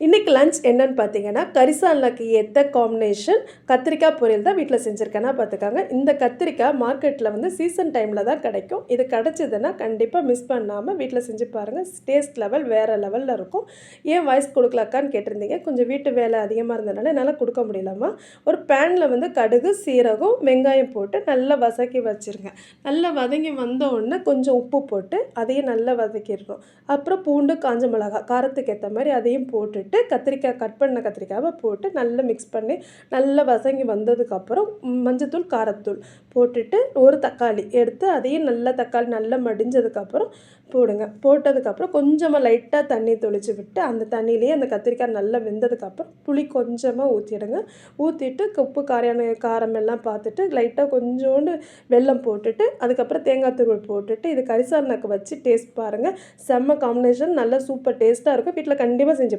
இன்றைக்கி லஞ்ச் என்னன்னு பார்த்தீங்கன்னா, கரிசால்னாக்கு ஏற்ற காம்பினேஷன் கத்திரிக்காய் பொரியல் தான் வீட்டில் செஞ்சுருக்கேன்னா பார்த்துக்காங்க. இந்த கத்திரிக்காய் மார்க்கெட்டில் வந்து சீசன் டைமில் தான் கிடைக்கும். இது கிடச்சிதுன்னா கண்டிப்பாக மிஸ் பண்ணாமல் வீட்டில் செஞ்சு பாருங்கள். டேஸ்ட் லெவல் வேறு லெவலில் இருக்கும். ஏன் வாய்ஸ் கொடுக்கலக்கான்னு கேட்டிருந்தீங்க. கொஞ்சம் வீட்டு வேலை அதிகமாக இருந்ததுனால என்னால் கொடுக்க முடியலம்மா. ஒரு பேனில் வந்து கடுகு, சீரகம், வெங்காயம் போட்டு நல்லா வதக்கி வச்சுருங்க. நல்லா வதங்கி வந்த உடனே கொஞ்சம் உப்பு போட்டு அதையும் நல்லா வதக்கிடணும். அப்புறம் பூண்டு, காஞ்ச மிளகாய் காரத்துக்கு ஏற்ற மாதிரி அதையும் போட்டுட்டு கத்திரிக்காய் கட் பண்ண கத்திரிக்காவை போட்டு நல்லா மிக்ஸ் பண்ணி நல்லா வதங்கி வந்ததுக்கப்புறம் மஞ்சத்தூள், காரத்தூள் போட்டுட்டு ஒரு தக்காளி எடுத்து அதையும் நல்லா தக்காளி நல்லா மடிஞ்சதுக்கப்புறம் போடுங்க. போட்டதுக்கப்புறம் கொஞ்சமாக லைட்டாக தண்ணி தெளித்து விட்டு அந்த தண்ணியிலேயே அந்த கத்திரிக்காய் நல்லா வெந்ததுக்கப்புறம் புளி கொஞ்சமாக ஊற்றிடுங்க. ஊற்றிட்டு உப்பு காரம் எல்லாம் பார்த்துட்டு லைட்டாக கொஞ்சோண்டு வெல்லம் போட்டுட்டு அதுக்கப்புறம் தேங்காய் துருவல் போட்டுட்டு இது கரிசால்னாக்கு வச்சு டேஸ்ட் பாருங்கள். செம்ம காம்பினேஷன், நல்லா சூப்பர் டேஸ்ட்டாக இருக்கும். வீட்டில் கண்டிப்பாக செஞ்சு